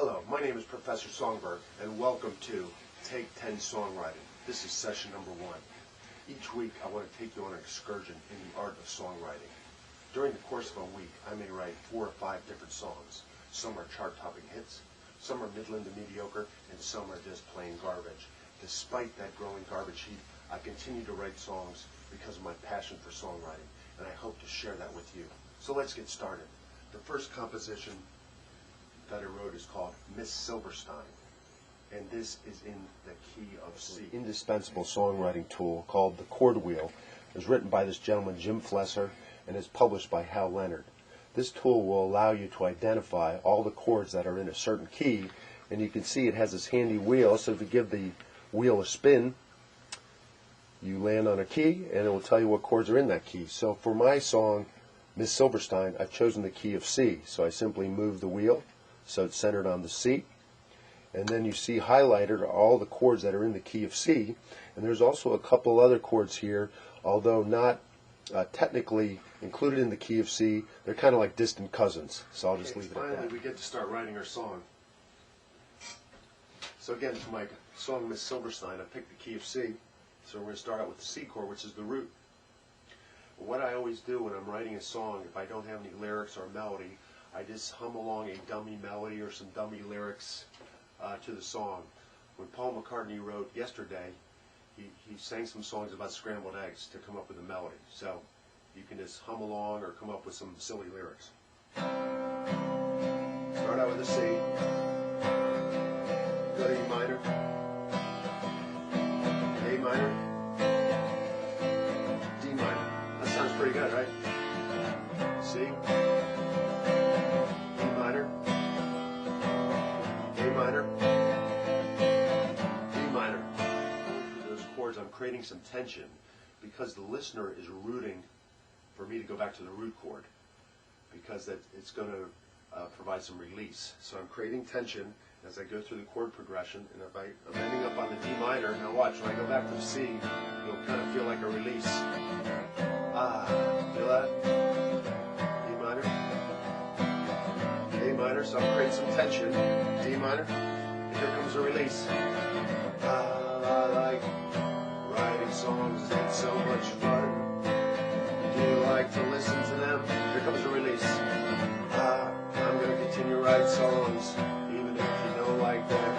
Hello, my name is Professor Songberg, and welcome to Take 10 Songwriting. This is session number 1. Each week I want to take you on an excursion in the art of songwriting. During the course of a week, I may write 4 or 5 different songs. Some are chart-topping hits, some are middling to mediocre, and some are just plain garbage. Despite that growing garbage heap, I continue to write songs because of my passion for songwriting, and I hope to share that with you. So let's get started. The first composition that I wrote is called Miss Silverstein, and this is in the key of C. Indispensable songwriting tool called the chord wheel is written by this gentleman Jim Flesser and is published by Hal Leonard. This tool will allow you to identify all the chords that are in a certain key, and you can see it has this handy wheel, so if you give the wheel a spin, you land on a key and it will tell you what chords are in that key. So for my song Miss Silverstein, I've chosen the key of C, so I simply move the wheel so it's centered on the C, and then you see highlighted are all the chords that are in the key of C, and there's also a couple other chords here, although not technically included in the key of C. They're kind of like distant cousins, so I'll just leave it at that. Finally, we get to start writing our song. So again, for my song Miss Silverstein, I picked the key of C, so we're going to start out with the C chord, which is the root. What I always do when I'm writing a song, if I don't have any lyrics or melody, I just hum along a dummy melody or some dummy lyrics to the song. When Paul McCartney wrote Yesterday, he sang some songs about scrambled eggs to come up with a melody. So you can just hum along or come up with some silly lyrics. Start out with a C, go to E minor, A minor, D minor. That sounds pretty good, right? C, E minor, A minor, D minor. For those chords, I'm creating some tension because the listener is rooting for me to go back to the root chord, because it's going to provide some release. So I'm creating tension as I go through the chord progression, and if I'm ending up on the D minor, now watch, when I go back to the C, you'll kind of feel like a release. Feel that? E minor, A minor, so I'm creating some tension, D minor, and here comes a release. I like writing songs, it's so much fun. Do you like to listen to them? Here comes a release. I'm going to continue to write songs, even if you don't like them.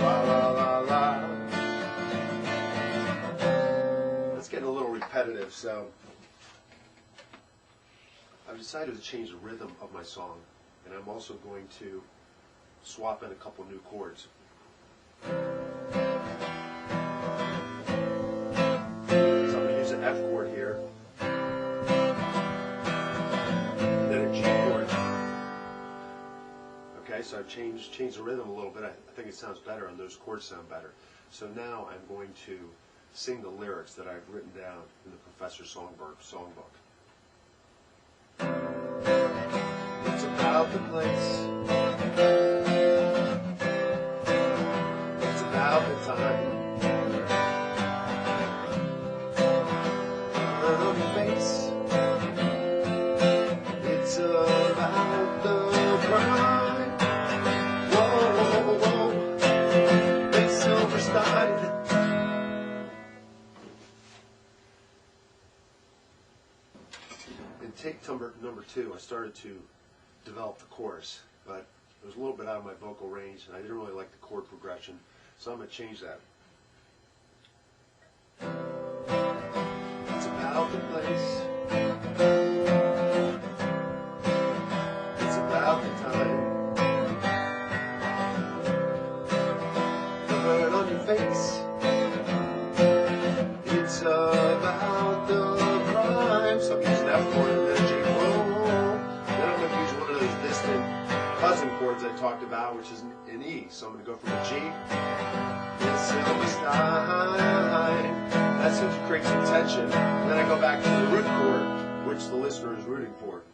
La la la la. That's getting a little repetitive, so I've decided to change the rhythm of my song, and I'm also going to swap in a couple new chords. F chord here, and then a G chord. Okay, so I've changed the rhythm a little bit. I think it sounds better, and those chords sound better. So now I'm going to sing the lyrics that I've written down in the Professor Songberg songbook. It's about the place. It's about the time. It's about the grind. Whoa, whoa, whoa, Miss Silverstein. In take number 2, I started to develop the chorus, but it was a little bit out of my vocal range, and I didn't really like the chord progression, so I'm going to change that. It's about the place. It's about the time. The burn on your face. It's about the crime. So I'm using F chord and then G. Whoa. Then I'm going to use one of those distant cousin chords I talked about, which is an E. So I'm going to go from a G. Miss Silverstein. That seems to create some tension. And then I go back to the root chord, which the listener is rooting for.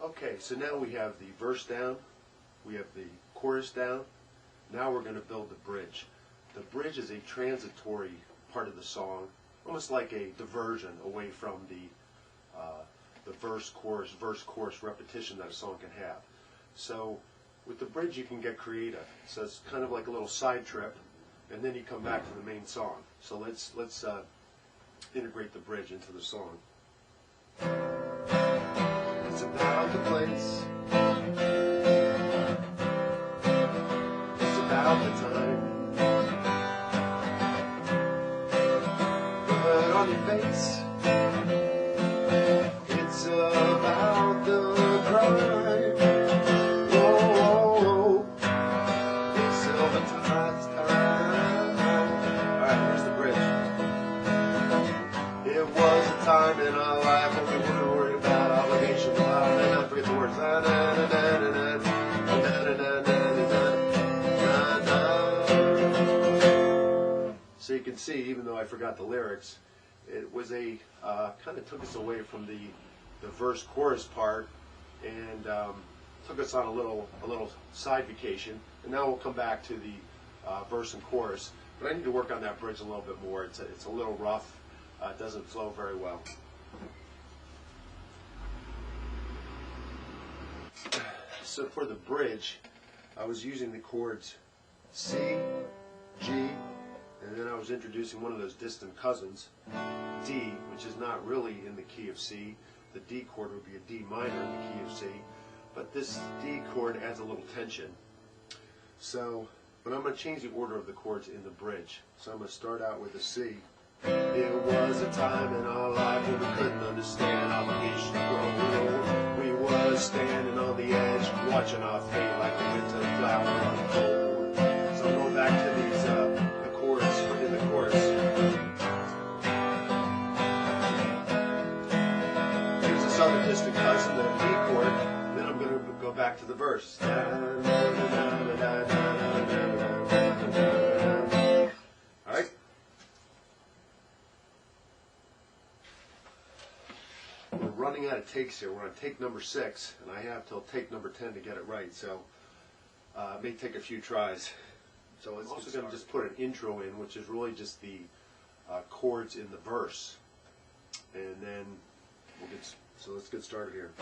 Okay, so now we have the verse down, we have the chorus down, Now we're going to build the bridge. The bridge is a transitory part of the song, almost like a diversion away from the verse, chorus repetition that a song can have. So with the bridge you can get creative. So it's kind of like a little side trip, and then you come back to the main song. So let's integrate the bridge into the song. It's about the place. It's about the time. But on your face, it's about the crime. Whoa, it's silver tides time. Alright, here's the bridge. It was a time in our life when we weren't worried about obligations. And I forget the words. So you can see, even though I forgot the lyrics, it was a kind of took us away from the verse chorus part and took us on a little side vacation. And now we'll come back to the verse and chorus. But I need to work on that bridge a little bit more. It's a little rough. It doesn't flow very well. So for the bridge, I was using the chords C, G, and then I was introducing one of those distant cousins, D, which is not really in the key of C. The D chord would be a D minor in the key of C, but this D chord adds a little tension. So, but I'm going to change the order of the chords in the bridge. So I'm going to start out with a C. There was a time in our life when we couldn't understand obligation to grow. We were standing on the edge, watching our fate like a winter flower unfold. So I'm going back to these the chords in the chorus. Here's this other distant cousin, the D chord. Then I'm going to go back to the verse. All right. We're running out of takes here. We're on take number 6, and I have till take number 10 to get it right, so it may take a few tries. So I'm also going to just put an intro in, which is really just the chords in the verse, and then so let's get started here.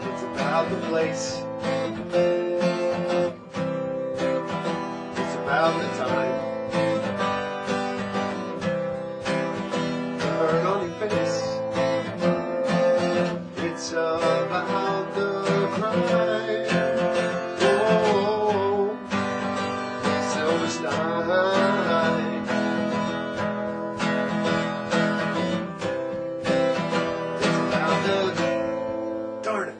It's about the place. It's about the time. Burn on your face. It's about the crime. Whoa, silver stein. It's about the darn it.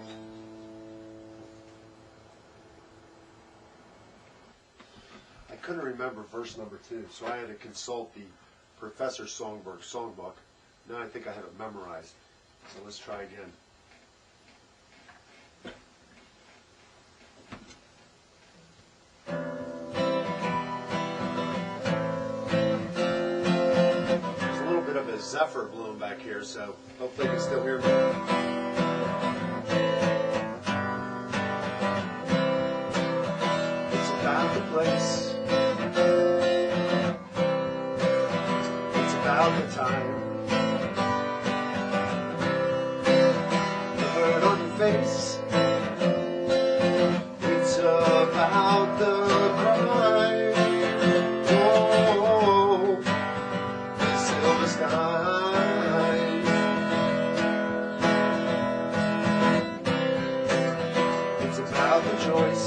I couldn't remember verse number 2, so I had to consult the Professor Songberg songbook. Now I think I have it memorized. So let's try again. There's a little bit of a zephyr blowing back here, so hopefully you can still hear me. It's about the place. It's about the time. The hurt on your face. It's about the crime. Oh, the silver sky. It's about the choice.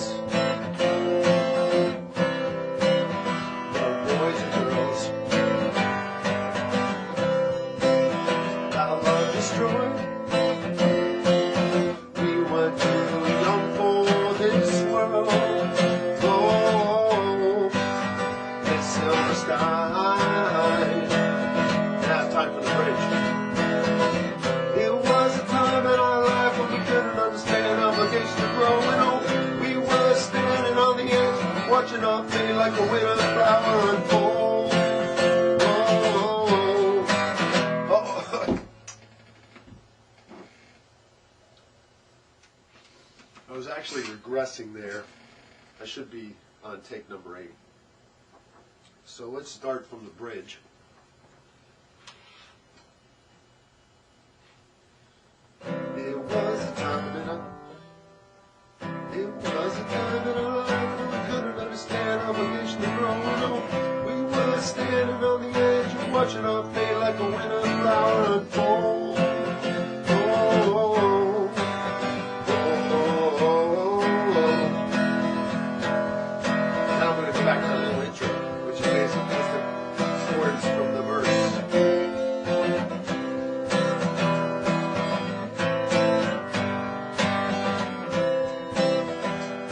Watching our fate like a winter flower unfold. Oh, regressing there. I should be on take number 8. So let's start from the bridge. It was a time in our life when we couldn't understand obligation to grow. No, we were standing on the edge and watching our fate like a winter flower unfold. Now I'm going to go back to that little intro, which is basically just the chords from the verse.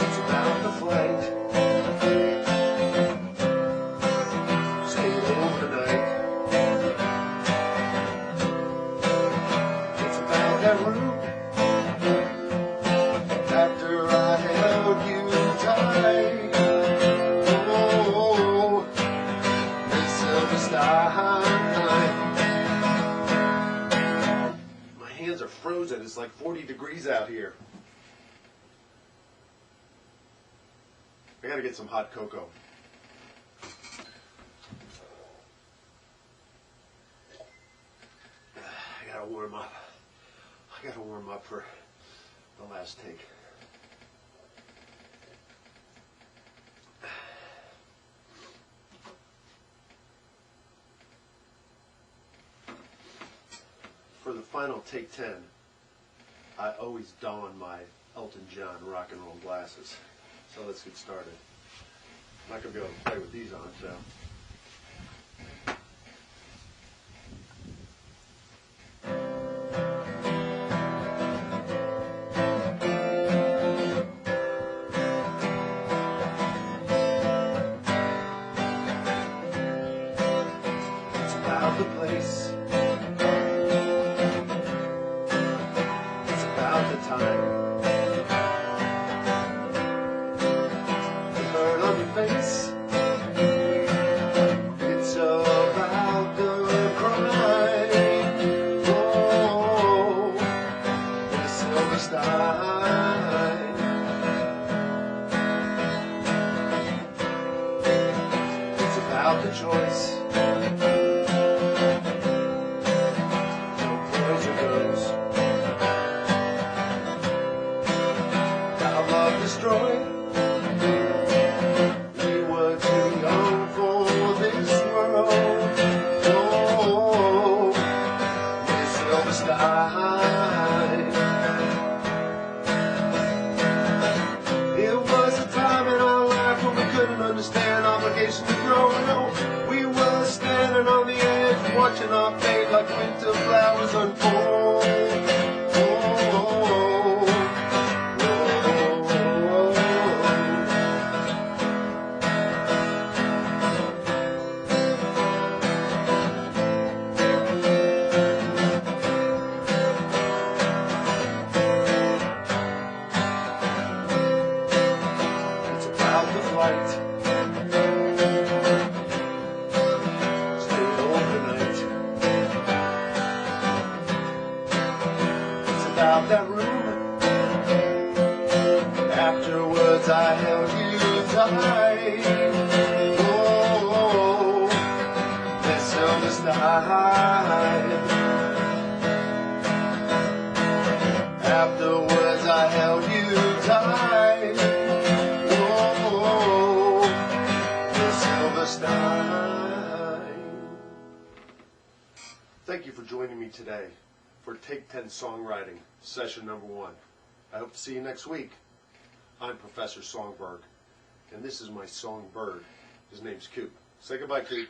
It's about the flight, staying overnight. It's about that room after I held you tight. My hands are frozen. It's like 40 degrees out here. I gotta get some hot cocoa. I gotta warm up. I gotta warm up for the last take. For the final take 10, I always don my Elton John rock and roll glasses. So let's get started. I'm not going to be able to play with these on, so. It's about the place. Time. The hurt on your face. It's about the crime. Oh, the silver stein. It's about the choice. No boys or girls. Destroyed. We were too young for this world. Oh, this silver sky. It was a time in our life when we couldn't understand obligation to grow. No, we were standing on the edge, watching our fate like winter flowers unfold. Stay overnight. It's about that room. Afterwards I held you tight. Oh, this silver stein. Afterwards I held you tight. Thank you for joining me today for Take 10 Songwriting, session number 1. I hope to see you next week. I'm Professor Songberg, and this is my songbird. His name's Coop. Say goodbye, Coop.